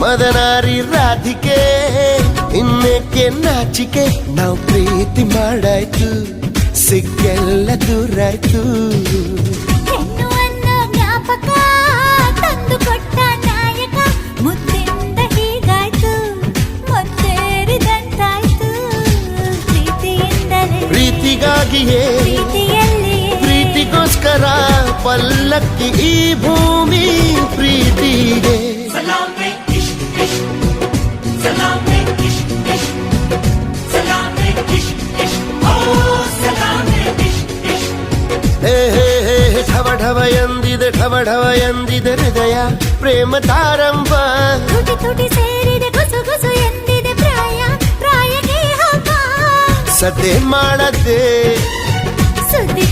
ಮದನಾರಿ ರಾಧಿಕೆ ಇನ್ನೇಕೆ ನಾಚಿಕೆ ನಾವು ಪ್ರೀತಿ ಮಾಡಾಯ್ತು ಸಿಕ್ಕೆಲ್ಲ ದೂರಾಯ್ತು ಹೆಣ್ಣು ಅನ್ನೋ ಜ್ಞಾಪಕ ತಂದು ಕೊಟ್ಟ ನಾಯಕ ಮುದ್ದಿಂದ ಹೀಗಾಯ್ತು ಮುತ್ತೇರಿದಂತಾಯ್ತು ಪ್ರೀತಿಯಿಂದಲೇ ಪ್ರೀತಿಗಾಗಿಯೇ ಪ್ರೀತಿಯಲ್ಲಿ ಪ್ರೀತಿಗೋಸ್ಕರ ಪಲ್ಲಕ್ಕಿ ಈ ಭೂಮಿ ಪ್ರೀತಿಗೆ Salame, ish, ish. Salame, ish, ish. Salame, ish, ish. Oh, salame, ish, ish. ಹೇ ಹೇ ಹೇ ಢವ ಢವ ಎಂದಿದೆ ಢವ ಢವ ಎಂದಿದೆ ಹೃದಯ ಪ್ರೇಮ ತಾರಂಭ ತುಟಿ ತುಟಿ ಸೇರಿದೆ ಗುಸು ಗುಸು ಎಂದಿದೆ ಪ್ರಾಯ ಪ್ರಾಯಕ್ಕೆ ಹಬ್ಬ ಸದ್ದೆ ಮಾಡದೆ ಸುದ್ದಿ